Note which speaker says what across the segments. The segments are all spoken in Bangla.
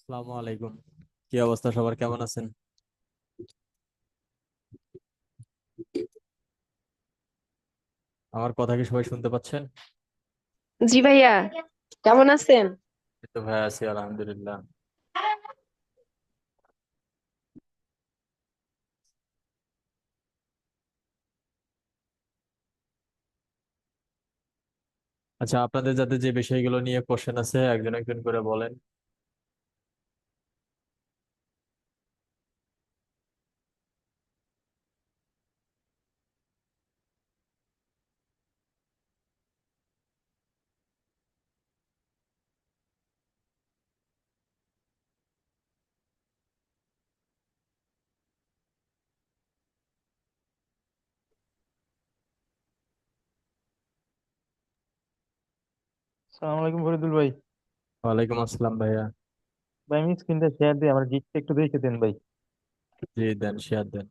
Speaker 1: আসসালামু আলাইকুম। কি অবস্থা, সবার কেমন আছেন? আমার কথা কি সবাই শুনতে পাচ্ছেন?
Speaker 2: জি ভাইয়া, কেমন আছেন?
Speaker 1: এই তো ভাই, আছি আলহামদুলিল্লাহ। আচ্ছা, আপনাদের যাতে যে বিষয়গুলো নিয়ে কোশ্চেন আছে একজন একজন করে বলেন।
Speaker 3: সালাম আলাইকুম ফরিদুল ভাই।
Speaker 1: ওয়ালাইকুম আসসালাম ভাইয়া।
Speaker 3: ভাই আমি স্ক্রিনটা শেয়ার দিই, আমার গিকটা একটু দেখে দেন ভাই।
Speaker 1: জি দেন, শেয়ার দেন।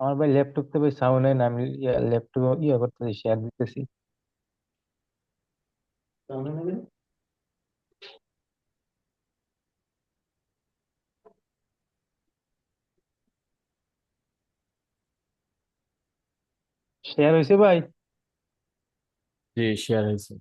Speaker 3: আমার ভাই ল্যাপটপতে ভাই সাউন্ড হয় না, আমি ল্যাপটপ করতেছি, শেয়ার দিতেছি। শেয়ার হয়েছে ভাই?
Speaker 1: জি, শেয়ার হয়েছে।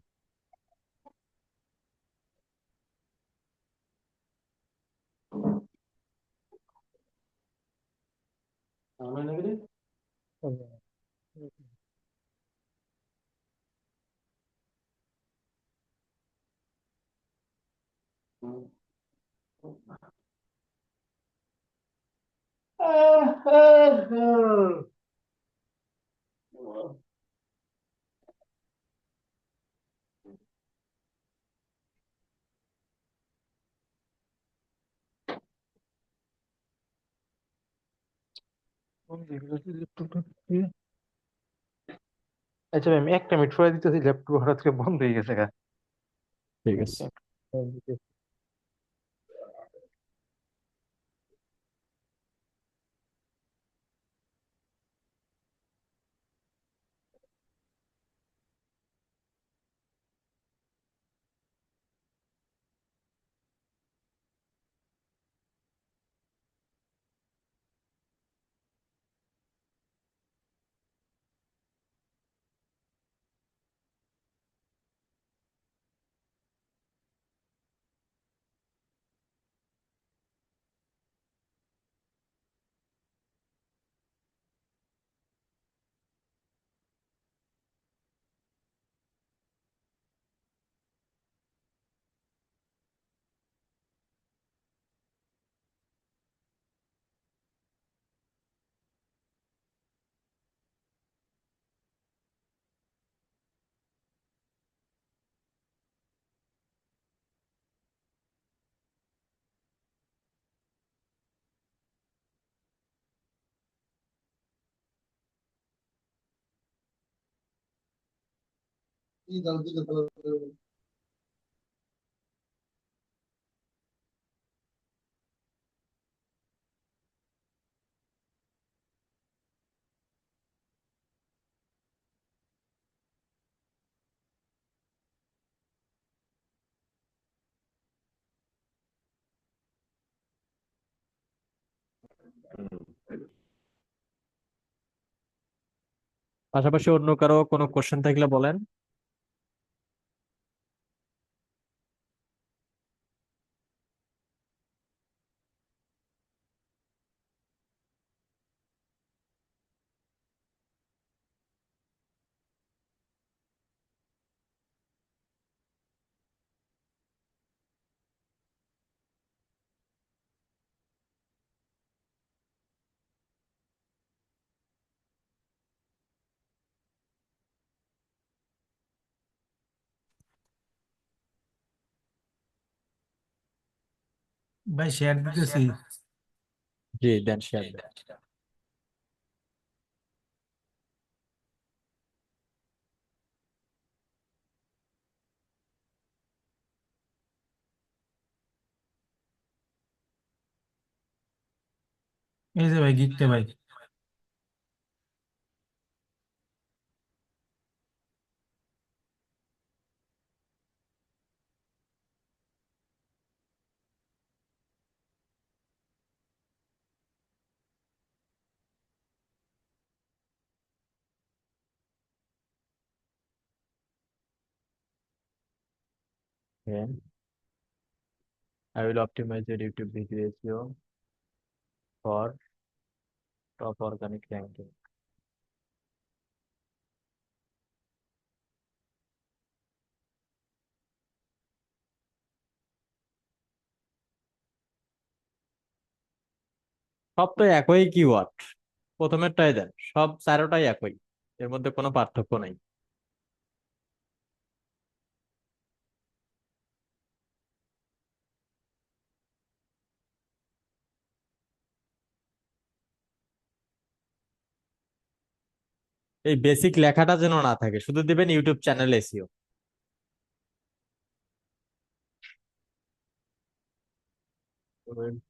Speaker 3: আচ্ছা ভাই, আমি একটা মিনিট পরে দিতেছি, ল্যাপটপ হঠাৎ করে বন্ধ হয়ে গেছে গা।
Speaker 1: ঠিক আছে। পাশাপাশি অন্য কারো কোনো কোশ্চেন থাকলে বলেন।
Speaker 3: ভাই শেয়ার দিতেছি।
Speaker 1: জি দেন, শেয়ার দেন।
Speaker 3: এই যে ভাই গিকটা ভাই।
Speaker 1: Okay. I will optimize your YouTube video SEO for top organic ranking. সব তো একই কিওয়ার্ড, প্রথমেরটাই দেন, সব চারোটাই একই, এর মধ্যে কোনো পার্থক্য নাই। এই বেসিক লেখাটা যেন না থাকে, শুধু দিবেন YouTube channel SEO.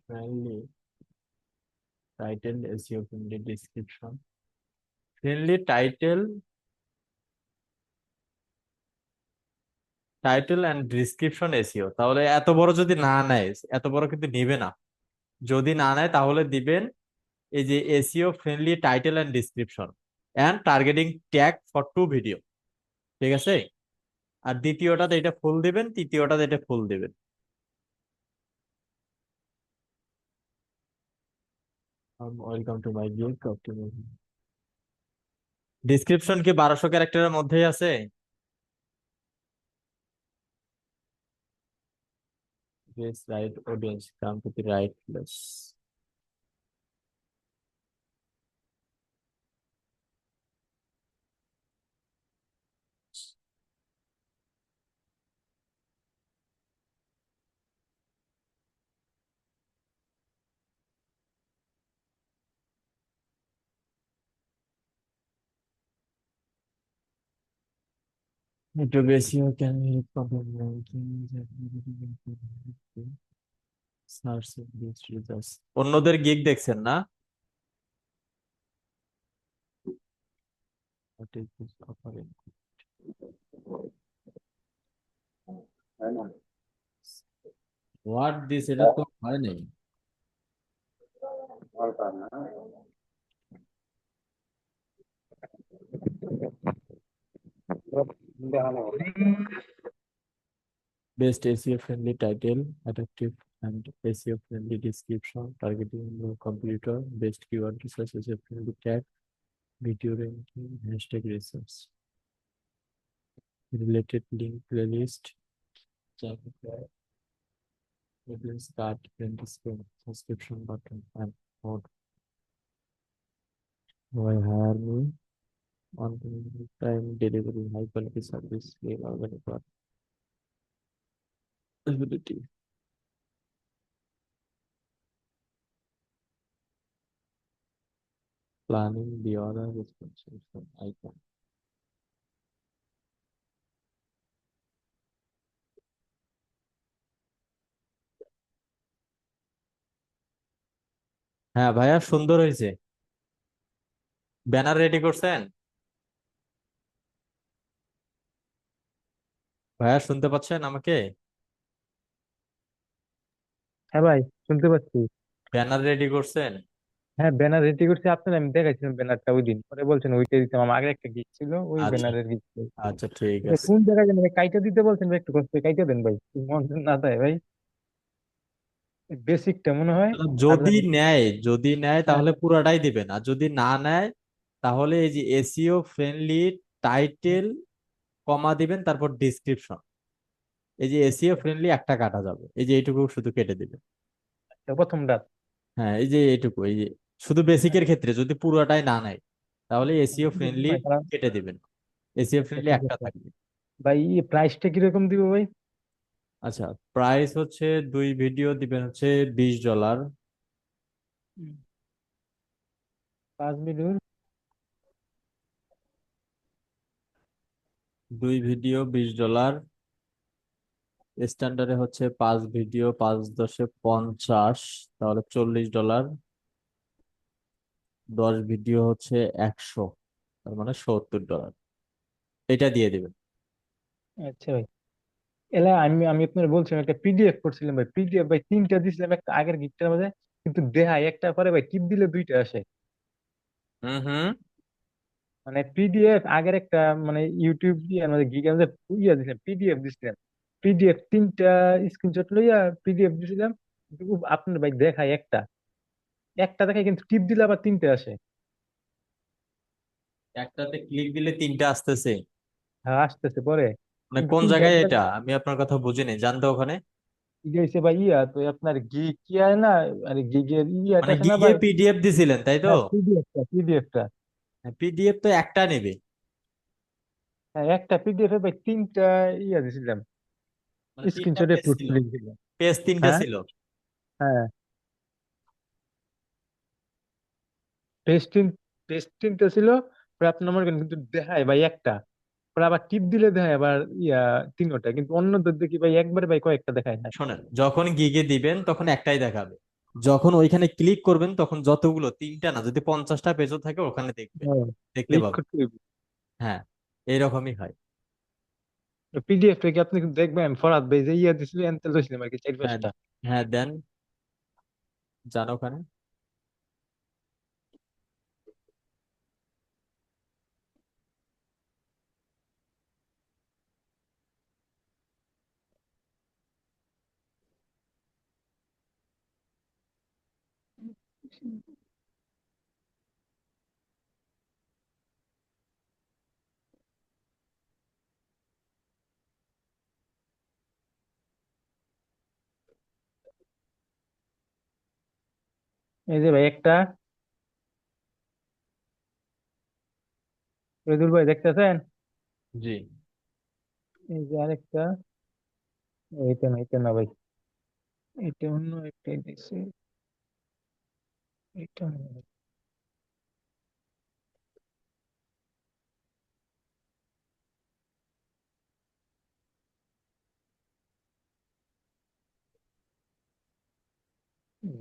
Speaker 1: Friendly title SEO, friendly description, friendly title, title and description SEO. তাহলে এত বড় যদি না নেয়, এত বড় কিন্তু নিবে না, যদি না নেয় তাহলে দিবেন এই যে SEO friendly title and description and targeting tag for to video, ঠিক আছে? আর দ্বিতীয়টাতে এটা ফুল দিবেন, তৃতীয়টাতে এটা ফুল দিবেন। Welcome to my gig. Description কি 1200 ক্যারেক্টারের মধ্যেই আছে? Yes, right audience, come to the right place. YouTube SEO can help problem ranking, search these results. অন্যদের গিগ দেখছেন না? What is this offering? What this, এটা তো হয় নাই। Best SEO friendly title, attractive and SEO friendly description, targeting your computer, best keyword research, SEO friendly tag, video ranking, hashtag research, related link playlist, audience card, print screen, subscription button, and more. Why hire me? On time delivery, high quality service, scale, organic ability, planning, the order, responsive icon. হ্যাঁ ভাইয়া, সুন্দর হয়েছে। ব্যানার রেডি করছেন? ভাইয়া শুনতে পাচ্ছেন আমাকে?
Speaker 3: হ্যাঁ ভাই, শুনতে পাচ্ছি।
Speaker 1: ব্যানার রেডি করছেন?
Speaker 3: হ্যাঁ, ব্যানার রেডি করছি আপনার, আমি দেখাইছিলাম ব্যানারটা ওই দিন, পরে বলছেন ওইটাই দিতাম, আমার আগে একটা গিগ ছিল ওই
Speaker 1: আচ্ছা,
Speaker 3: ব্যানারের গিগ।
Speaker 1: আচ্ছা, ঠিক
Speaker 3: এটা
Speaker 1: আছে।
Speaker 3: কোন জায়গায় জানি ভাই, কাইটা দিতে বলছেন ভাই, একটু কষ্ট করে কাইটা দেন ভাই, মন না দেয় ভাই, বেসিকটা মনে হয়। আর
Speaker 1: যদি
Speaker 3: জানি
Speaker 1: নেয়, যদি নেয়
Speaker 3: হ্যাঁ,
Speaker 1: তাহলে পুরাটাই দিবেন, আর যদি না নেয় তাহলে এই যে এসইও ফ্রেন্ডলি টাইটেল কমা দিবেন, তারপর ডিসক্রিপশন, এই যে এসইও ফ্রেন্ডলি একটা কাটা যাবে, এই যে এইটুকু শুধু কেটে দিবেন।
Speaker 3: প্রথমটা।
Speaker 1: হ্যাঁ, এই যে এইটুকু, এই যে শুধু বেসিকের ক্ষেত্রে যদি পুরোটাই না নেয় তাহলে এসইও ফ্রেন্ডলি
Speaker 3: ভাই তারা
Speaker 1: কেটে দিবেন, এসইও ফ্রেন্ডলি
Speaker 3: ঠিক
Speaker 1: একটা
Speaker 3: আছে
Speaker 1: থাকবে।
Speaker 3: ভাই, প্রাইসটা কিরকম দিব ভাই?
Speaker 1: আচ্ছা, প্রাইস হচ্ছে 2 ভিডিও দিবেন হচ্ছে $20।
Speaker 3: 5 মিলিয়ন।
Speaker 1: 2 ভিডিও $20, স্ট্যান্ডার্ডে হচ্ছে 5 ভিডিও, 5×10 = 50, তাহলে $40। 10 ভিডিও হচ্ছে 100, তার মানে $70। এটা দিয়ে দিবেন।
Speaker 3: আচ্ছা ভাই, এলা আমি আমি আপনার বলছিলাম একটা পিডিএফ করছিলাম ভাই, পিডিএফ ভাই 3টা দিছিলাম একটা আগের গিকটার মধ্যে, কিন্তু দেখায় একটা পরে ভাই টিপ দিলে 2টা আসে।
Speaker 1: হুম, হুম।
Speaker 3: মানে পিডিএফ আগের একটা, মানে ইউটিউব দিয়ে আমাদের গিগের মধ্যে ইয়া দিছিলাম, পিডিএফ দিছিলাম, পিডিএফ তিনটা স্ক্রিনশট লইয়া পিডিএফ দিছিলাম, কিন্তু আপনার ভাই দেখায় একটা, একটা দেখায় কিন্তু টিপ দিলে আবার তিনটে আসে।
Speaker 1: একটাতে ক্লিক দিলে তিনটা আসতেছে?
Speaker 3: হ্যাঁ আসতেছে পরে,
Speaker 1: মানে
Speaker 3: কিন্তু
Speaker 1: কোন
Speaker 3: তিনটা
Speaker 1: জায়গায়
Speaker 3: একবারে।
Speaker 1: এটা? আমি আপনার কথা বুঝিনি, জানতো ওখানে।
Speaker 3: গেছে ভাই ইয়া তো আপনার কি হয় না, আরে গিগের ইয়াটা
Speaker 1: মানে
Speaker 3: আছে না
Speaker 1: গিগে
Speaker 3: ভাই।
Speaker 1: পিডিএফ দিছিলেন তাই তো?
Speaker 3: হ্যাঁ পিডিএফটা।
Speaker 1: পিডিএফ তো একটা নেবে।
Speaker 3: হ্যাঁ একটা পিডিএফ এ ভাই তিনটা ইয়া দিছিলাম,
Speaker 1: মানে তিনটা
Speaker 3: স্ক্রিনশটে
Speaker 1: পেজ ছিল?
Speaker 3: লিখে দিলাম।
Speaker 1: পেজ তিনটা
Speaker 3: হ্যাঁ
Speaker 1: ছিল?
Speaker 3: হ্যাঁ পেজ তিন, পেজ তিনটা ছিল। পরে আপনার মনে করেন কিন্তু দেখায় ভাই একটা, পরে আবার টিপ দিলে দেখায় আবার ইয়া তিনটা, কিন্তু অন্যদের দেখি ভাই একবারে ভাই কয়েকটা দেখায় না।
Speaker 1: শোনেন, যখন গিগে দিবেন তখন একটাই দেখাবে, যখন ওইখানে ক্লিক করবেন তখন যতগুলো, তিনটা না, যদি 50টা পেজও থাকে ওখানে দেখবে,
Speaker 3: হ্যাঁ
Speaker 1: দেখতে
Speaker 3: ক্লিক
Speaker 1: পাবে।
Speaker 3: করতে হবে।
Speaker 1: হ্যাঁ, এইরকমই হয়।
Speaker 3: পিডিএফ থেকে আপনি কিন্তু দেখবেন ফরহাদ ভাই যে ইয়া দিছিল এনতে লইছিলাম আর কি চার
Speaker 1: হ্যাঁ,
Speaker 3: পাঁচটা।
Speaker 1: হ্যাঁ দেন, যান ওখানে।
Speaker 3: এই যে ভাই একটা, রবিউল ভাই দেখতেছেন?
Speaker 1: জি।
Speaker 3: এই যে আরেকটা, এইটা না এটা না ভাই, এটা অন্য একটাই দিছে, এটা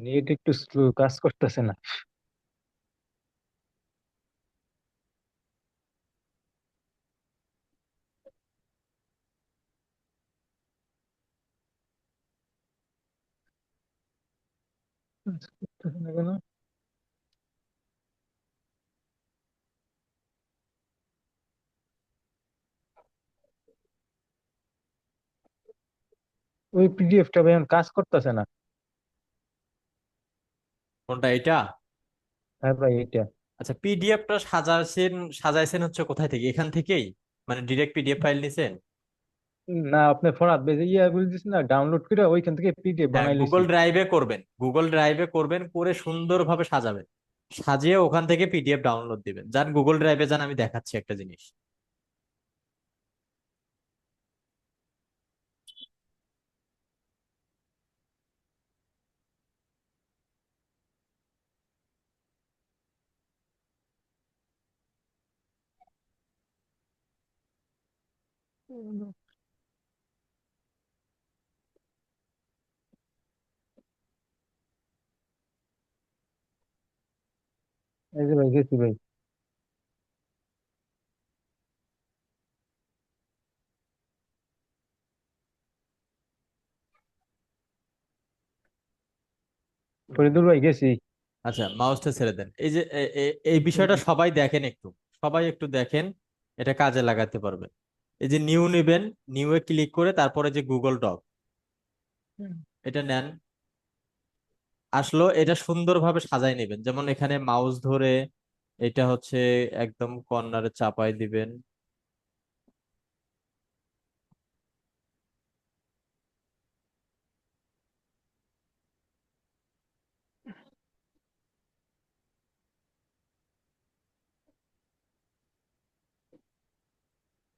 Speaker 3: নেট একটু স্লো কাজ করতেছে না। কাজ করতেছে না কেন? ওই পিডিএফটা ভাই এখন কাজ করতেছে না।
Speaker 1: কোনটা, এটা?
Speaker 3: হ্যাঁ ভাই এটা।
Speaker 1: আচ্ছা, পিডিএফটা সাজাইছেন হচ্ছে কোথায় থেকে? এখান থেকেই? মানে ডিরেক্ট পিডিএফ ফাইল নিছেন?
Speaker 3: না আপনি ফরহাদ ভাই যে ইয়া গুলো দিচ্ছেন না ডাউনলোড করে, ওইখান থেকে পিডিএফ
Speaker 1: হ্যাঁ,
Speaker 3: বানাই লইছি।
Speaker 1: গুগল ড্রাইভে করবেন, গুগল ড্রাইভে করবেন, করে সুন্দরভাবে সাজাবেন, সাজিয়ে ওখান থেকে পিডিএফ ডাউনলোড দিবেন। যান গুগল ড্রাইভে যান, আমি দেখাচ্ছি একটা জিনিস।
Speaker 3: এই যে ভাই গেছি ভাই। ফরিদুল ভাই গেছি।
Speaker 1: আচ্ছা, মাউসটা ছেড়ে দেন। এই যে এই বিষয়টা সবাই দেখেন একটু, সবাই একটু দেখেন, এটা কাজে লাগাতে পারবেন। এই যে নিউ নেবেন, নিউ এ ক্লিক করে তারপরে যে গুগল ডক, এটা নেন। আসলো, এটা সুন্দরভাবে সাজাই নেবেন, যেমন এখানে মাউস ধরে এটা হচ্ছে একদম কর্নারে চাপাই দিবেন।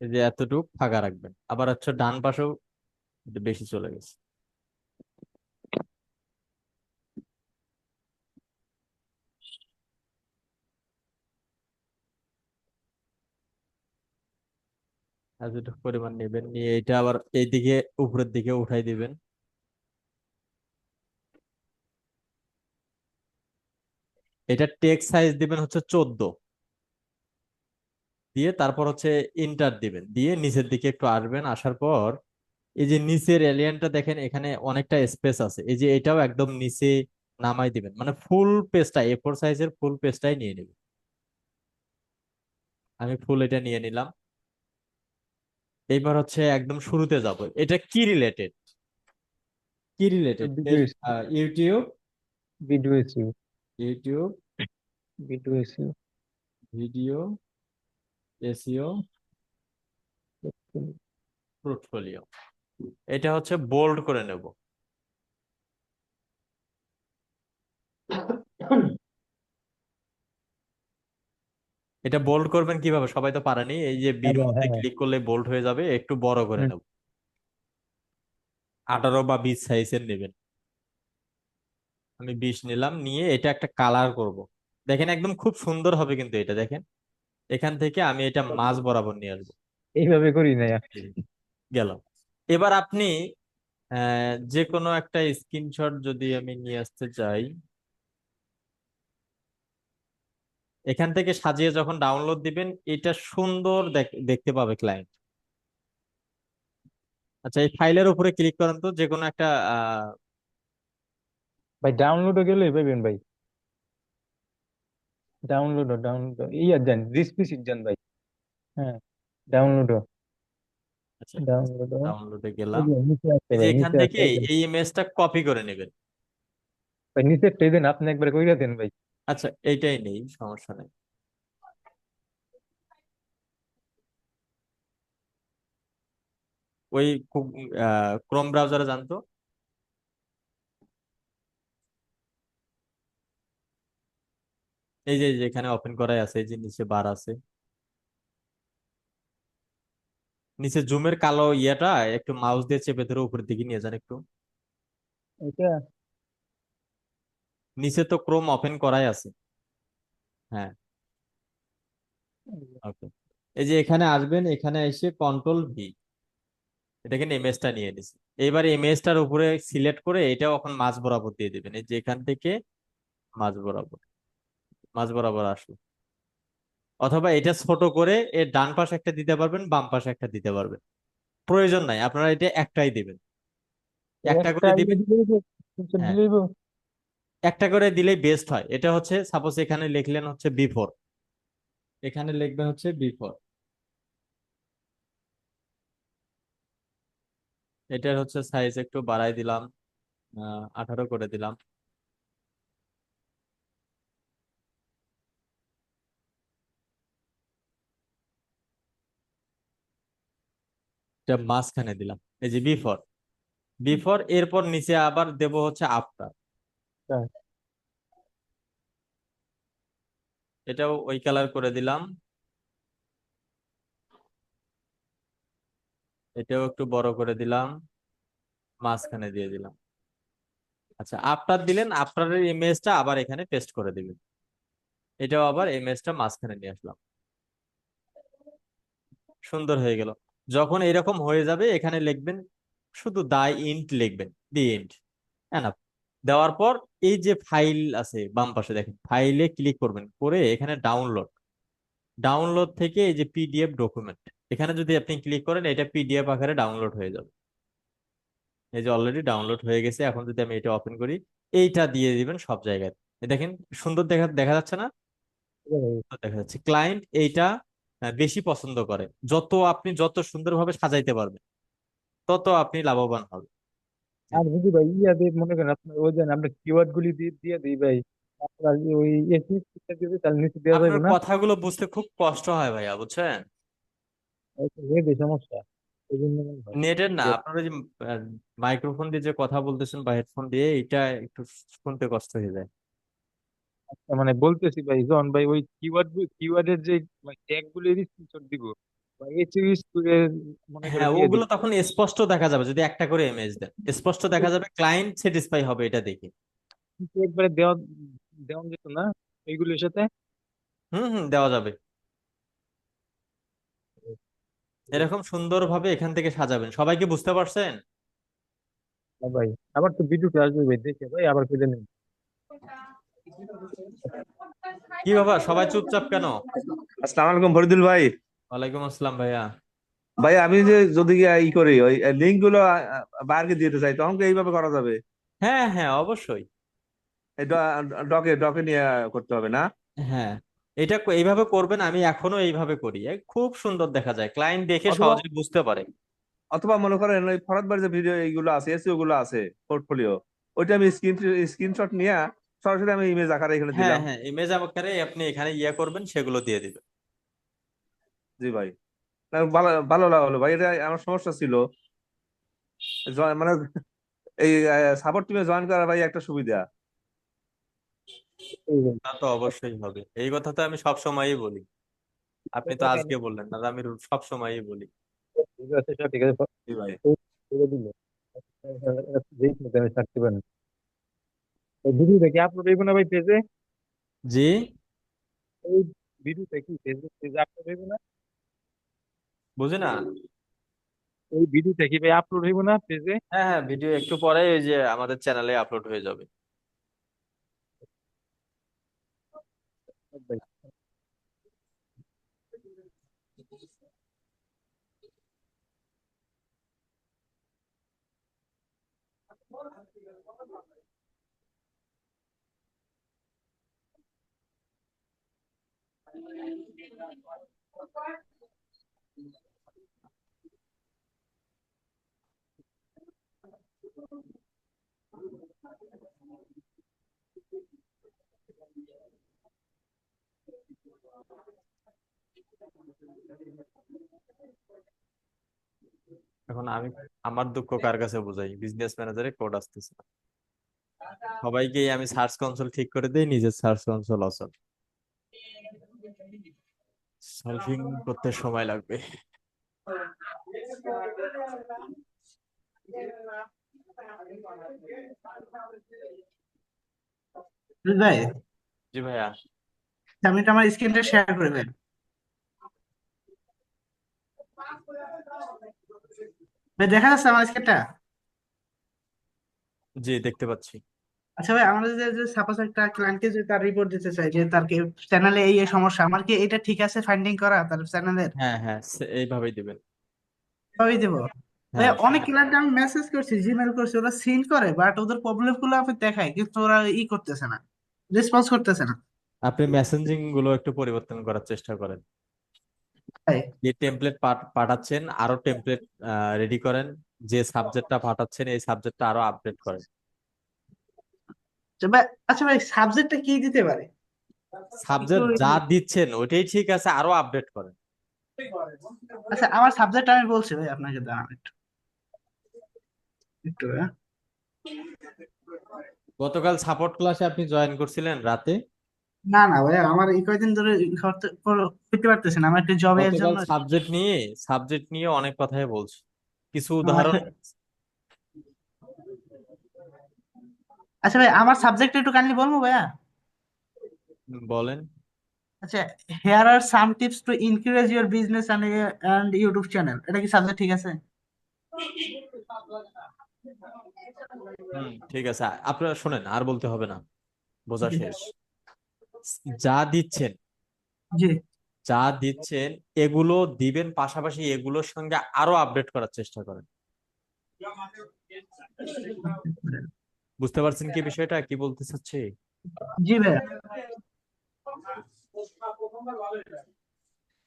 Speaker 1: এই যে এতটুক ফাঁকা রাখবেন, আবার হচ্ছে ডান পাশেও একটু বেশি চলে গেছে। এতটুকু পরিমাণ নেবেন, নিয়ে এটা আবার এইদিকে উপরের দিকে উঠাই দিবেন। এটা টেক্সট সাইজ দিবেন হচ্ছে 14, দিয়ে তারপর হচ্ছে ইন্টার দিবেন, দিয়ে নিচের দিকে একটু আসবেন, আসার পর এই যে নিচের এলিয়ানটা দেখেন, এখানে অনেকটা স্পেস আছে, এই যে এটাও একদম নিচে নামাই দিবেন, মানে ফুল পেজটা, A4 সাইজের ফুল পেজটাই নিয়ে নেবেন। আমি ফুল এটা নিয়ে নিলাম। এইবার হচ্ছে একদম শুরুতে যাব, এটা কি রিলেটেড, কি related?
Speaker 3: Video
Speaker 1: YouTube,
Speaker 3: video SEO
Speaker 1: YouTube
Speaker 3: video SEO
Speaker 1: video SEO portfolio. এটা হচ্ছে বোল্ড করে নেব। এটা বোল্ড করবেন কিভাবে, সবাই তো পারেনি, এই যে বীর
Speaker 3: হ্যাঁ
Speaker 1: মধ্যে
Speaker 3: হ্যাঁ
Speaker 1: ক্লিক করলে বোল্ড হয়ে যাবে, একটু বড় করে
Speaker 3: হুম।
Speaker 1: নেব, 18 বা 20 সাইজের নেবেন। আমি 20 নিলাম, নিয়ে এটা একটা কালার করব। দেখেন একদম খুব সুন্দর হবে কিন্তু এটা, দেখেন এখান থেকে আমি এটা মাঝ বরাবর নিয়ে আসবো।
Speaker 3: এইভাবে করি না।
Speaker 1: এই যে, গেল। এবার আপনি যে কোনো একটা স্ক্রিনশট যদি আমি নিয়ে আসতে চাই, এখান থেকে সাজিয়ে যখন ডাউনলোড দিবেন, এটা সুন্দর দেখতে পাবে ক্লায়েন্ট। আচ্ছা, এই ফাইলের উপরে ক্লিক করেন তো, যে কোনো একটা
Speaker 3: ভাই ডাউনলোডও গেলে পাইবেন ভাই। ডাউনলোড ইয়া দেন দিস পিসি দেন ভাই। হ্যাঁ ডাউনলোডও
Speaker 1: আচ্ছা,
Speaker 3: ডাউনলোডও
Speaker 1: ডাউনলোডে
Speaker 3: এই
Speaker 1: গেলাম।
Speaker 3: যে নিচে আছে
Speaker 1: এই যে
Speaker 3: ভাই,
Speaker 1: এখান
Speaker 3: নিচে আছে
Speaker 1: থেকে
Speaker 3: এই দেন।
Speaker 1: এই ইমেজটা কপি করে নেবেন।
Speaker 3: ভাই নিচে একটা দেন, আপনি একবার কইরা দেন ভাই।
Speaker 1: আচ্ছা, এইটাই নেই, সমস্যা নেই। ওই ক্রোম ব্রাউজারে যান তো। এই যে এখানে ওপেন করাই আছে, এই যে নিচে বার আছে, নিচে জুমের কালো ইয়েটা একটু মাউস দিয়ে চেপে ধরে উপরের দিকে নিয়ে যান একটু।
Speaker 3: এটা
Speaker 1: নিচে তো ক্রোম ওপেন করাই আছে। হ্যাঁ, ওকে। এই যে এখানে আসবেন, এখানে এসে কন্ট্রোল V, এটা কিন্তু ইমেজটা নিয়ে নিছি। এবার ইমেজটার উপরে সিলেক্ট করে এটা এখন মাঝ বরাবর দিয়ে দিবেন, এই যে এখান থেকে মাঝ বরাবর, মাঝ বরাবর আসলো। অথবা এটা ছোট করে এর ডান পাশে একটা দিতে পারবেন, বাম পাশে একটা দিতে পারবেন, প্রয়োজন নাই, আপনারা এটা একটাই দিবেন, একটা
Speaker 3: একটা
Speaker 1: করে
Speaker 3: ইয়ে
Speaker 1: দিবেন।
Speaker 3: দিলেই তো, কিছু
Speaker 1: হ্যাঁ,
Speaker 3: দিলেই তো।
Speaker 1: একটা করে দিলেই বেস্ট হয়। এটা হচ্ছে সাপোজ এখানে লিখলেন হচ্ছে বিফোর, এখানে লিখবেন হচ্ছে বিফোর, এটার হচ্ছে সাইজ একটু বাড়াই দিলাম, 18 করে দিলাম। এটা মাঝখানে দিলাম, এই যে বিফোর, বিফোর এরপর নিচে আবার দেব হচ্ছে আফটার,
Speaker 3: হ্যাঁ,
Speaker 1: এটাও ওই কালার করে দিলাম, এটাও একটু বড় করে দিলাম, মাঝখানে দিয়ে দিলাম। আচ্ছা, আফটার দিলেন, আফটারের ইমেজটা আবার এখানে পেস্ট করে দিবেন, এটাও আবার ইমেজটা মাঝখানে নিয়ে আসলাম, সুন্দর হয়ে গেল। যখন এরকম হয়ে যাবে এখানে লিখবেন শুধু ইন্ট লিখবেন, ইন্ট, এনাফ। দেওয়ার পর এই যে ফাইল আছে বাম পাশে দেখেন, ফাইলে ক্লিক করবেন, করে এখানে ডাউনলোড, ডাউনলোড থেকে এই যে পিডিএফ ডকুমেন্ট, এখানে যদি আপনি ক্লিক করেন এটা পিডিএফ আকারে ডাউনলোড হয়ে যাবে। এই যে অলরেডি ডাউনলোড হয়ে গেছে, এখন যদি আমি এটা ওপেন করি, এইটা দিয়ে দিবেন সব জায়গায়। এই দেখেন সুন্দর দেখা দেখা যাচ্ছে না?
Speaker 3: এটা ভাই।
Speaker 1: সুন্দর দেখা যাচ্ছে। ক্লায়েন্ট এইটা বেশি পছন্দ করে, যত সুন্দরভাবে সাজাইতে পারবেন তত আপনি লাভবান হবেন।
Speaker 3: আর যদি ভাই ইয়া দিয়ে মনে করেন আপনার ওই যে আমরা কিওয়ার্ড গুলি দিয়ে দিয়ে দিই ভাই, আপনার ওই এসি দিয়ে তাহলে নিচে দেওয়া
Speaker 1: আপনার
Speaker 3: যাবে না।
Speaker 1: কথাগুলো বুঝতে খুব কষ্ট হয় ভাইয়া, বুঝছেন?
Speaker 3: এই সমস্যা, এই জন্য মনে হয়।
Speaker 1: নেটের না, আপনার ওই যে মাইক্রোফোন দিয়ে যে কথা বলতেছেন বা হেডফোন দিয়ে, এটা একটু শুনতে কষ্ট হয়ে যায়।
Speaker 3: তার মানে বলতেছি ভাই, জন ভাই ওই কিওয়ার্ডের যে ট্যাগ গুলো স্ক্রিনশট দিব বা এইচইউএস মনে
Speaker 1: হ্যাঁ,
Speaker 3: করেন ইয়ে দিব,
Speaker 1: ওগুলো তখন স্পষ্ট দেখা যাবে, যদি একটা করে ইমেজ দেন স্পষ্ট দেখা যাবে, ক্লায়েন্ট স্যাটিসফাই হবে এটা দেখে।
Speaker 3: কিন্তু একবারে দেওয়া দেওয়া যেত না এইগুলোর সাথে।
Speaker 1: হুম হুম, দেওয়া যাবে। এরকম সুন্দরভাবে এখান থেকে সাজাবেন, সবাইকে বুঝতে পারছেন?
Speaker 3: হ্যাঁ ভাই, আবার তো ভিডিওটা আসবে ভাই, দেখে ভাই আবার ফেলে নেন।
Speaker 1: কি ব্যাপার, সবাই চুপচাপ কেন?
Speaker 4: আসসালামু আলাইকুম ফরিদুল ভাই।
Speaker 1: ওয়ালাইকুম আসসালাম ভাইয়া।
Speaker 4: ভাই আমি যে যদি ই করি ওই লিঙ্ক গুলো বাইরে দিতে চাই, তখন কি এইভাবে করা যাবে?
Speaker 1: হ্যাঁ হ্যাঁ, অবশ্যই।
Speaker 4: এই ডকে ডকে নিয়ে করতে হবে না?
Speaker 1: হ্যাঁ, এইভাবে করবেন, আমি এখনো এইভাবে করি, খুব সুন্দর দেখা যায়, ক্লায়েন্ট দেখে
Speaker 4: অথবা
Speaker 1: সহজে বুঝতে পারে।
Speaker 4: অথবা মনে করেন ওই ফরওয়ার্ড বাড়ি যে ভিডিও এইগুলো আছে, এসইও গুলো আছে, পোর্টফোলিও, ওইটা আমি স্ক্রিনশট নিয়ে সরাসরি আমি ইমেজ আকারে এখানে
Speaker 1: হ্যাঁ
Speaker 4: দিলাম।
Speaker 1: হ্যাঁ, ইমেজ আকারে আপনি এখানে করবেন, সেগুলো দিয়ে দিবেন।
Speaker 4: জি ভাই, না, ভালো ভালো লাগলো ভাই, এটা আমার সমস্যা ছিল। মানে এই সাপোর্ট টিমে জয়েন করা ভাই একটা সুবিধা।
Speaker 3: এই যে,
Speaker 1: তা তো অবশ্যই হবে, এই কথা তো আমি সব সময়ই বলি। আপনি তো আজকে বললেন না, আমি সব সময়ই বলি।
Speaker 3: ঠিক আছে, সব ঠিক আছে,
Speaker 4: জি ভাই।
Speaker 3: করে দিল। যেই মতো আমি থাকতে পারেন। এই ভিডিওটা কি আপলোড হইব না ভাই পেজে?
Speaker 1: জি,
Speaker 3: এই ভিডিওটা কি পেজে আপলোড হইব না?
Speaker 1: বুঝি না।
Speaker 3: এই ভিডিওটা কি ভাই আপলোড হইব না পেজে?
Speaker 1: হ্যাঁ হ্যাঁ, ভিডিও একটু পরে ওই যে আমাদের চ্যানেলে আপলোড হয়ে যাবে।
Speaker 3: ভাই,
Speaker 1: এখন আমি আমার দুঃখ কার কাছে বোঝাই, বিজনেস ম্যানেজারে কোড আসতেছে না। সবাইকেই আমি সার্চ কনসোল ঠিক করে দিই, নিজের সার্চ কনসোল অসল, সলভিং করতে সময় লাগবে।
Speaker 5: ভাই,
Speaker 1: জি ভাইয়া।
Speaker 5: আপনি তো আমার স্ক্রিনটা শেয়ার করবেন। ভাই দেখা যাচ্ছে আমার স্ক্রিনটা?
Speaker 1: জি, দেখতে পাচ্ছি।
Speaker 5: আচ্ছা ভাই, আমরা যে সাপোজ একটা ক্লায়েন্টকে যদি তার রিপোর্ট দিতে চাই যে তার চ্যানেলে এই সমস্যা, আমার কি এটা ঠিক আছে ফাইন্ডিং করা তার চ্যানেলের?
Speaker 1: হ্যাঁ হ্যাঁ, এইভাবেই দিবেন।
Speaker 5: সবই দেবো। ভাই
Speaker 1: হ্যাঁ
Speaker 5: অনেক ক্লায়েন্ট আমি মেসেজ করছি, জিমেল করছি, ওরা সিন করে বাট ওদের প্রবলেম গুলো আমি দেখাই কিন্তু ওরা করতেছে না, রেসপন্স করতেছে না।
Speaker 1: আপনি মেসেঞ্জিং গুলো একটু পরিবর্তন করার চেষ্টা করেন।
Speaker 5: ভাই
Speaker 1: যে টেমপ্লেট পাঠাচ্ছেন, আরো টেমপ্লেট রেডি করেন। যে সাবজেক্টটা পাঠাচ্ছেন, এই সাবজেক্টটা আরো আপডেট করেন।
Speaker 5: আচ্ছা ভাই, আচ্ছা ভাই সাবজেক্টটা কি দিতে পারে একটু?
Speaker 1: সাবজেক্ট যা দিচ্ছেন ওইটাই ঠিক আছে, আরো আপডেট করেন।
Speaker 5: আচ্ছা আমার সাবজেক্ট আমি বলছি ভাই, আপনাকে দাঁড়ান একটু একটু হ্যাঁ?
Speaker 1: গতকাল সাপোর্ট ক্লাসে আপনি জয়েন করছিলেন রাতে।
Speaker 5: না না ভাই, আমার এই কয়দিন ধরে করতে পারতেছি না, আমার একটা জবের
Speaker 1: গতকাল
Speaker 5: জন্য।
Speaker 1: সাবজেক্ট নিয়ে অনেক কথাই বলছি, কিছু
Speaker 5: আমার
Speaker 1: উদাহরণ।
Speaker 5: আচ্ছা ভাই, আমার সাবজেক্ট একটু কাইন্ডলি বলবো ভাইয়া?
Speaker 1: বলেন।
Speaker 5: আচ্ছা, here are some tips to increase your business and YouTube channel, এটা কি সাবজেক্ট ঠিক আছে?
Speaker 1: ঠিক আছে, আপনারা শোনেন, আর বলতে হবে না, বোঝা শেষ। যা দিচ্ছেন
Speaker 5: জি।
Speaker 1: যা দিচ্ছেন এগুলো দিবেন, পাশাপাশি এগুলোর সঙ্গে আরো আপডেট করার চেষ্টা করেন। বুঝতে পারছেন কি বিষয়টা কি বলতে চাচ্ছি?
Speaker 5: জি ভাইয়া।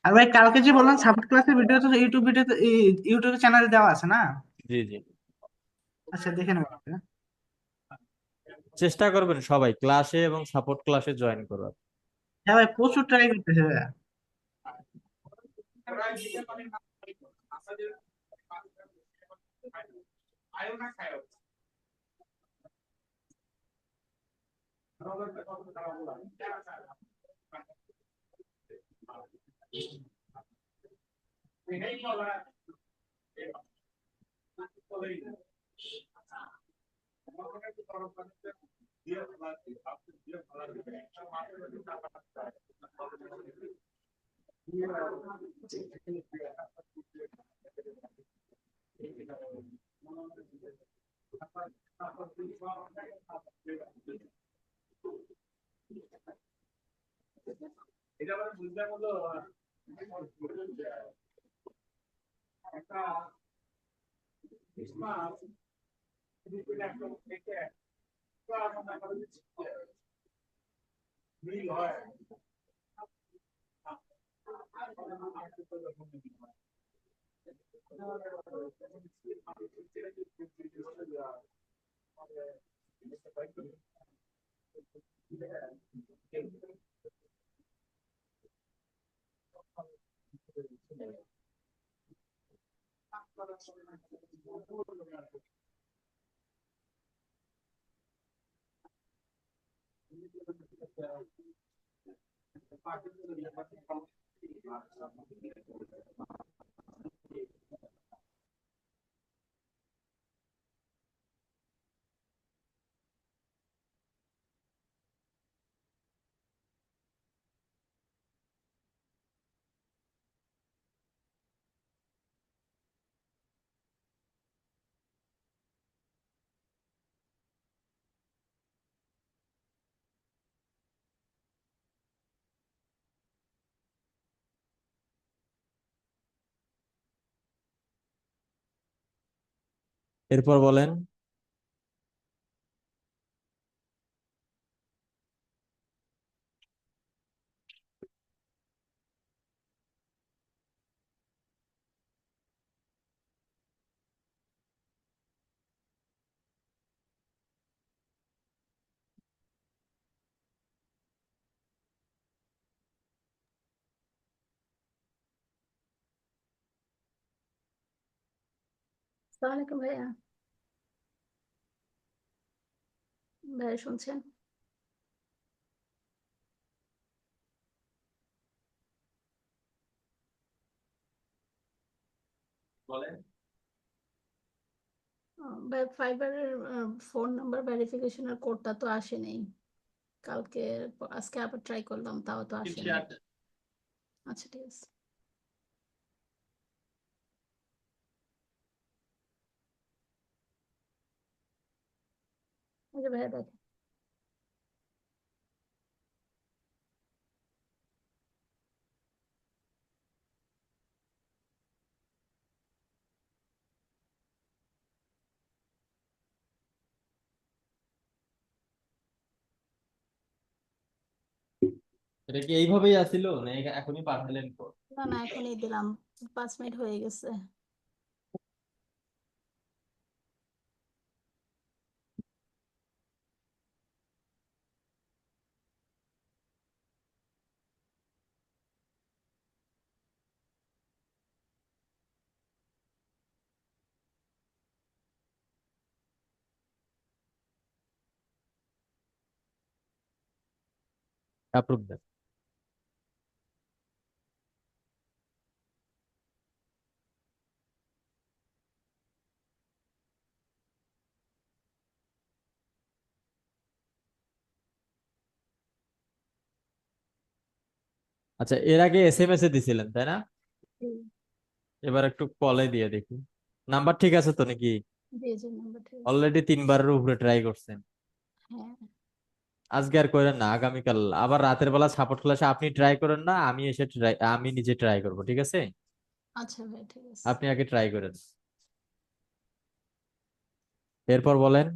Speaker 5: আর ভাই কালকে যে বললাম সাপোর্ট ক্লাসের ভিডিও তো ইউটিউব চ্যানেলে দেওয়া আছে না?
Speaker 1: জি জি,
Speaker 5: আচ্ছা দেখে নেবো ভাইয়া।
Speaker 1: চেষ্টা করবেন সবাই ক্লাসে এবং সাপোর্ট ক্লাসে জয়েন করার।
Speaker 5: হ্যাঁ ভাই, প্রচুর ট্রাই করতেছে ভাইয়া।
Speaker 1: এরপর বলেন।
Speaker 6: আসসালামু আলাইকুম ভাইয়া। ভাইয়া শুনছেন? ভাই ফাইবারের ফোন নাম্বার ভেরিফিকেশনের কোডটা তো আসেনি কালকে। আজকে আবার ট্রাই করলাম, তাও তো আসেনি। আচ্ছা ঠিক আছে। এই যে ভাইয়া দেখেন।
Speaker 1: এটা কি এইভাবেই আসিল না এখনই পাঠালেন?
Speaker 6: না না, এখনই দিলাম, 5 মিনিট হয়ে গেছে।
Speaker 1: অ্যাপ্রুভ দেন। আচ্ছা, এর আগে এসএমএস এ দিছিলেন তাই না?
Speaker 6: হুম।
Speaker 1: এবার একটু কলে দিয়ে দেখি। নাম্বার ঠিক আছে তো নাকি?
Speaker 6: জি জি, নাম্বার ঠিক আছে।
Speaker 1: অলরেডি 3বারের উপরে ট্রাই করছেন।
Speaker 6: হ্যাঁ
Speaker 1: আজকে আর করেন না, আগামীকাল আবার রাতের বেলা সাপোর্ট ক্লাসে আপনি ট্রাই করেন না, আমি নিজে ট্রাই করব, ঠিক আছে?
Speaker 6: আচ্ছা ভাই, ঠিক আছে।
Speaker 1: আপনি আগে ট্রাই করেন। এরপর বলেন।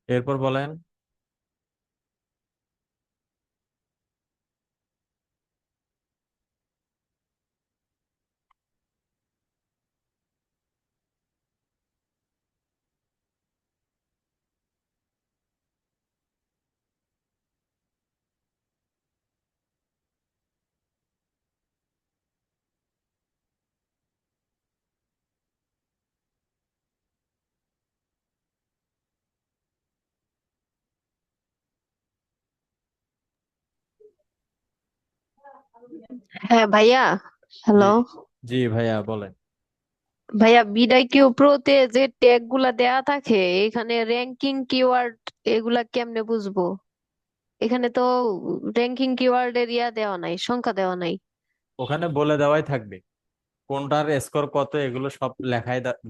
Speaker 1: এরপর বলেন।
Speaker 2: হ্যাঁ ভাইয়া,
Speaker 1: জি
Speaker 2: হ্যালো।
Speaker 1: জি ভাইয়া বলেন।
Speaker 2: ভাইয়া বিডাইকিউ প্রোতে যে ট্যাগ গুলা দেয়া থাকে, এখানে র্যাঙ্কিং কিওয়ার্ড এগুলা কেমনে বুঝবো? এখানে তো র্যাঙ্কিং কিওয়ার্ড এর ইয়া দেওয়া নাই, সংখ্যা দেওয়া নাই।
Speaker 1: ওখানে বলে দেওয়াই থাকবে কোনটার স্কোর কত, এগুলো সব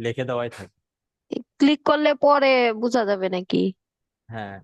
Speaker 1: লিখে দেওয়াই থাকবে।
Speaker 2: ক্লিক করলে পরে বোঝা যাবে নাকি?
Speaker 1: হ্যাঁ।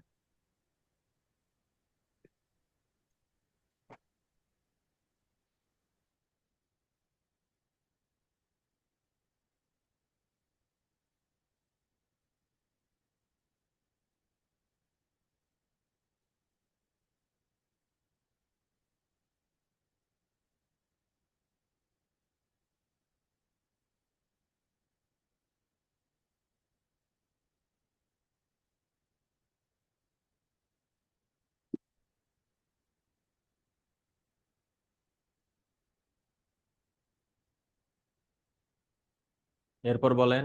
Speaker 1: এরপর বলেন।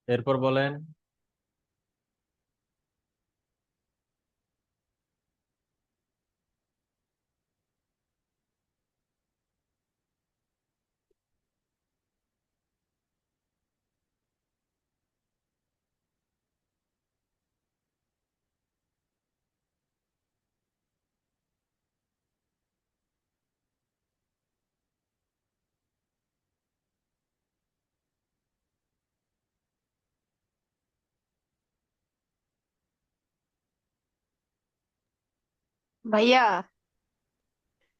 Speaker 1: এরপর বলেন।
Speaker 2: ভাইয়া,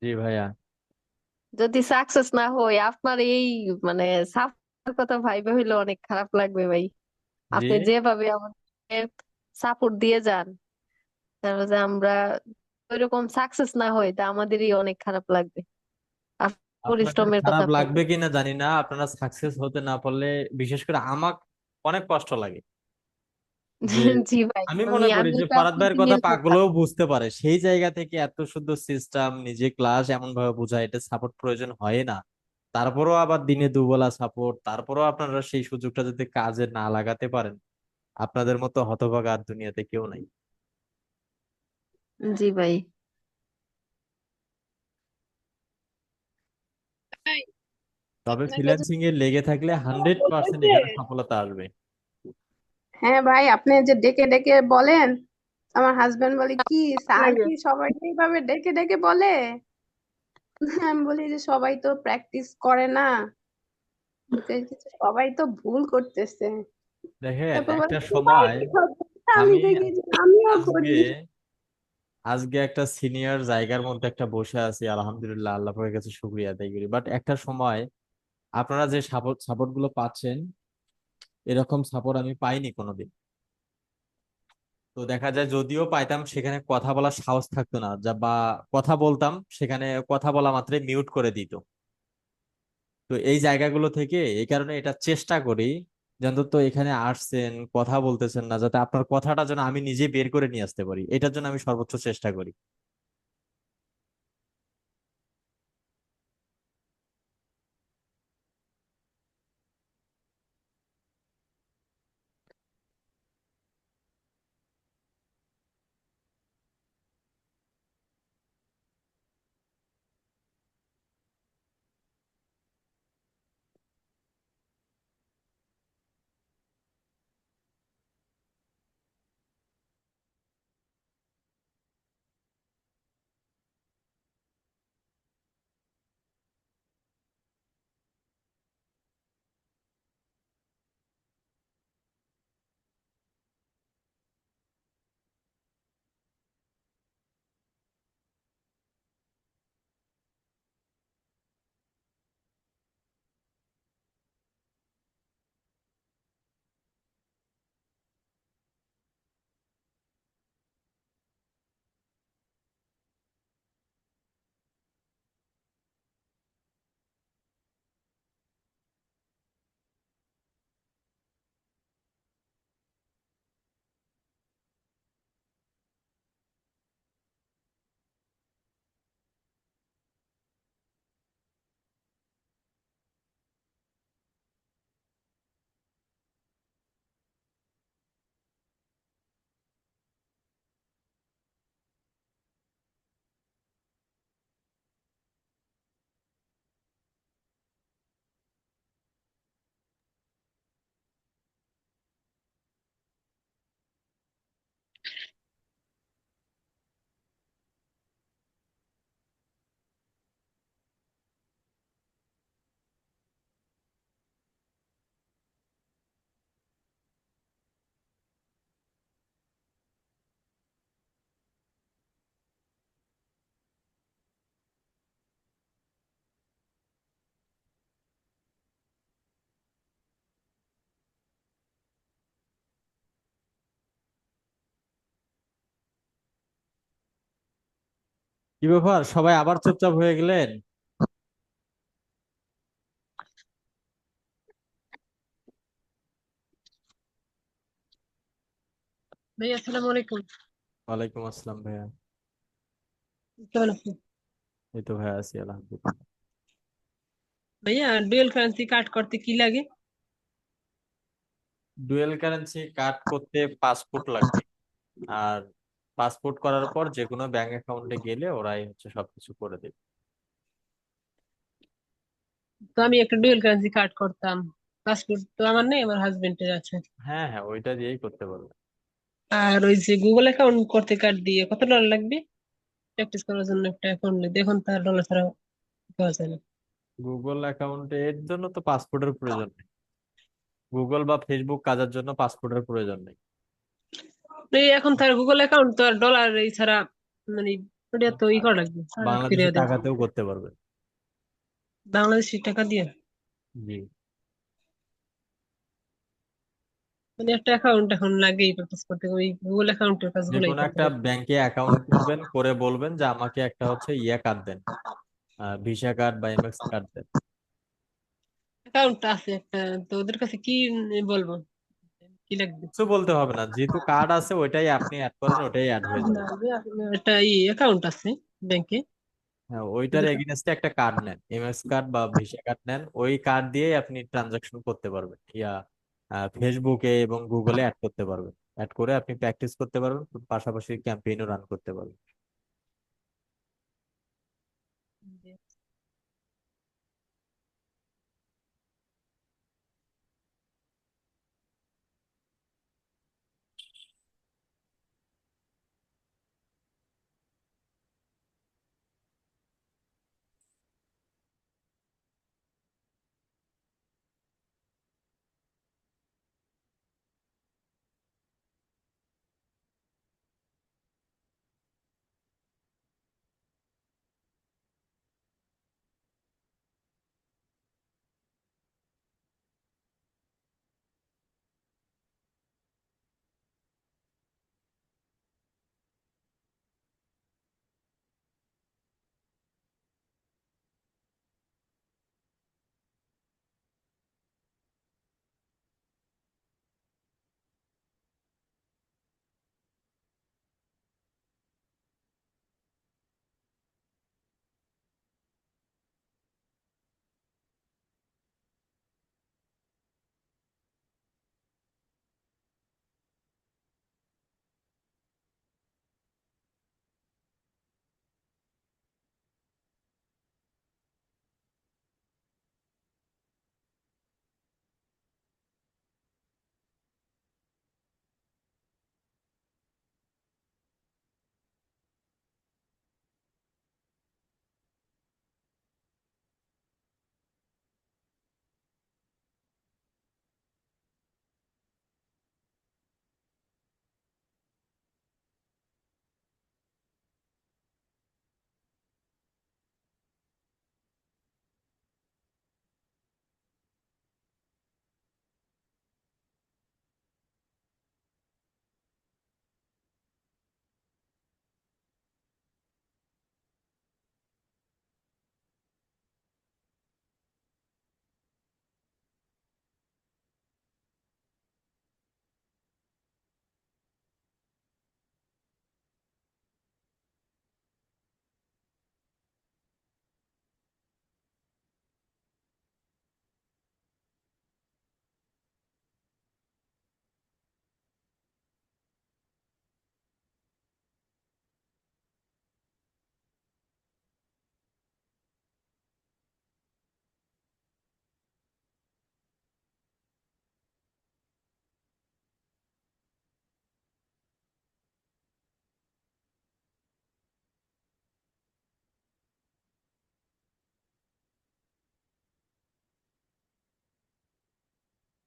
Speaker 1: জি ভাইয়া।
Speaker 2: যদি সাকসেস না হই, আপনার এই মানে সাপোর্টের কথা ভাইবে হইলে অনেক খারাপ লাগবে ভাই।
Speaker 1: জি।
Speaker 2: আপনি যেভাবে আমাদের সাপোর্ট দিয়ে যান, তারপরে যে আমরা ওইরকম সাকসেস না হই, তা আমাদেরই অনেক খারাপ লাগবে।
Speaker 1: আপনাদের
Speaker 2: পরিশ্রমের কথা
Speaker 1: খারাপ লাগবে
Speaker 2: ভাবি।
Speaker 1: কিনা জানি না, আপনারা সাকসেস হতে না পারলে বিশেষ করে আমার অনেক কষ্ট লাগে। যে
Speaker 2: জি ভাই,
Speaker 1: আমি
Speaker 2: আমি
Speaker 1: মনে করি
Speaker 2: আমি
Speaker 1: যে
Speaker 2: ওটা
Speaker 1: ফরহাদ ভাইয়ের কথা
Speaker 2: প্রতিনিয়ত
Speaker 1: পাগলেও
Speaker 2: ভাবি।
Speaker 1: বুঝতে পারে, সেই জায়গা থেকে এত সুন্দর সিস্টেম, নিজে ক্লাস এমন ভাবে বোঝায়, এটা সাপোর্ট প্রয়োজন হয় না। তারপরেও আবার দিনে দুবেলা সাপোর্ট, তারপরেও আপনারা সেই সুযোগটা যদি কাজে না লাগাতে পারেন, আপনাদের মতো হতভাগা আর দুনিয়াতে কেউ নাই।
Speaker 2: জি ভাই।
Speaker 1: তবে
Speaker 7: আপনাকে যদি
Speaker 1: ফ্রিল্যান্সিং এ লেগে থাকলে হান্ড্রেড
Speaker 7: বলবেন
Speaker 1: পার্সেন্ট
Speaker 7: যে
Speaker 1: এখানে সফলতা আসবে।
Speaker 7: হ্যাঁ ভাই, আপনি যে ডেকে ডেকে বলেন, আমার হাজবেন্ড বলে কি স্যার
Speaker 2: লাগে।
Speaker 7: কি সবাইকে এইভাবে ডেকে ডেকে বলে? আমি বলি যে সবাই তো প্র্যাকটিস করে না, সবাই তো ভুল করতেছে।
Speaker 1: দেখেন
Speaker 7: তারপর বলে
Speaker 1: একটা
Speaker 7: সবাই
Speaker 1: সময়
Speaker 7: কি করতেছে? আমি
Speaker 1: আমি
Speaker 7: দেখি যে আমিও
Speaker 1: আজকে
Speaker 7: করি।
Speaker 1: আজকে একটা সিনিয়র জায়গার মধ্যে একটা বসে আছি, আলহামদুলিল্লাহ, আল্লাহ পাকের কাছে শুকরিয়া আদায় করি। বাট একটা সময় আপনারা যে সাপোর্ট সাপোর্ট গুলো পাচ্ছেন, এরকম সাপোর্ট আমি পাইনি কোনোদিন। তো দেখা যায় যদিও পাইতাম, সেখানে কথা বলার সাহস থাকতো না, যা বা কথা বলতাম সেখানে কথা বলা মাত্রই মিউট করে দিত। তো এই জায়গাগুলো থেকে এই কারণে এটা চেষ্টা করি যে অন্তত এখানে আসছেন, কথা বলতেছেন না, যাতে আপনার কথাটা যেন আমি নিজে বের করে নিয়ে আসতে পারি, এটার জন্য আমি সর্বোচ্চ চেষ্টা করি। কি ব্যাপার, সবাই আবার চুপচাপ হয়ে গেলেন?
Speaker 8: ভাইয়া আসসালামু আলাইকুম।
Speaker 1: ওয়ালাইকুম আসসালাম ভাইয়া।
Speaker 8: কেমন আছেন?
Speaker 1: এই তো ভাইয়া আছি আলহামদুলিল্লাহ।
Speaker 8: ভাইয়া ডুয়েল কারেন্সি কার্ড করতে কি লাগে?
Speaker 1: ডুয়েল কারেন্সি কার্ড করতে পাসপোর্ট লাগবে। আর পাসপোর্ট করার পর যে কোনো ব্যাংক অ্যাকাউন্টে গেলে ওরাই হচ্ছে সবকিছু করে দেবে।
Speaker 8: তো আমি একটা ডুয়েল কারেন্সি কার্ড করতাম। পাসপোর্ট তো আমার নেই, আমার হাজবেন্ডের আছে।
Speaker 1: হ্যাঁ হ্যাঁ, ওইটা দিয়েই করতে পারবে।
Speaker 8: আর ওই যে গুগল অ্যাকাউন্ট করতে কার্ড দিয়ে কত ডলার লাগবে? প্র্যাকটিস করার জন্য একটা অ্যাকাউন্ট দেখুন, তার ডলার ছাড়া পাওয়া যায় না।
Speaker 1: গুগল অ্যাকাউন্টে এর জন্য তো পাসপোর্টের প্রয়োজন নেই। গুগল বা ফেসবুক কাজের জন্য পাসপোর্টের প্রয়োজন নেই।
Speaker 8: এই এখন তার গুগল অ্যাকাউন্ট তো আর ডলার এই ছাড়া মানে ওটা তো ই
Speaker 1: আর
Speaker 8: করা লাগবে,
Speaker 1: বাংলাদেশি
Speaker 8: ফিরিয়ে দেয়
Speaker 1: টাকাতেও করতে পারবে।
Speaker 8: বাংলাদেশি টাকা দিয়ে।
Speaker 1: জি।
Speaker 8: মানে একটা অ্যাকাউন্ট এখন লাগেই প্র্যাকটিস করতে, ওই গুগল অ্যাকাউন্টের
Speaker 1: যে
Speaker 8: কাজগুলোই
Speaker 1: কোনো
Speaker 8: করতে
Speaker 1: একটা
Speaker 8: হবে।
Speaker 1: ব্যাংকে অ্যাকাউন্ট করবেন, করে বলবেন যে আমাকে একটা হচ্ছে ইয়ে কার্ড দেন, ভিসা কার্ড বা এমএক্স কার্ড দেন।
Speaker 8: অ্যাকাউন্ট আছে একটা, তো ওদের কাছে কি বলবো, কি লাগবে?
Speaker 1: কিছু বলতে হবে না, যেহেতু কার্ড আছে ওইটাই আপনি অ্যাড করেন, ওটাই অ্যাড হয়ে
Speaker 8: না,
Speaker 1: যাবে।
Speaker 8: যে একটা অ্যাকাউন্ট আছে ব্যাংকে।
Speaker 1: হ্যাঁ, ওইটার এগেনস্টে একটা কার্ড নেন, এমএক্স কার্ড বা ভিসা কার্ড নেন, ওই কার্ড দিয়ে আপনি ট্রানজাকশন করতে পারবেন, ফেসবুকে এবং গুগলে অ্যাড করতে পারবেন। অ্যাড করে আপনি প্র্যাকটিস করতে পারবেন, পাশাপাশি ক্যাম্পেইনও রান করতে পারবেন।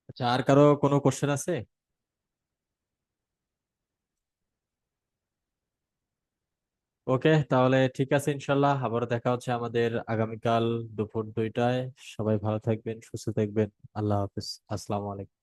Speaker 1: আচ্ছা, আর কারো কোনো কোশ্চেন আছে? ওকে, তাহলে ঠিক আছে, ইনশাল্লাহ আবার দেখা হচ্ছে আমাদের আগামীকাল দুপুর 2টায়। সবাই ভালো থাকবেন, সুস্থ থাকবেন। আল্লাহ হাফিজ, আসসালামু আলাইকুম।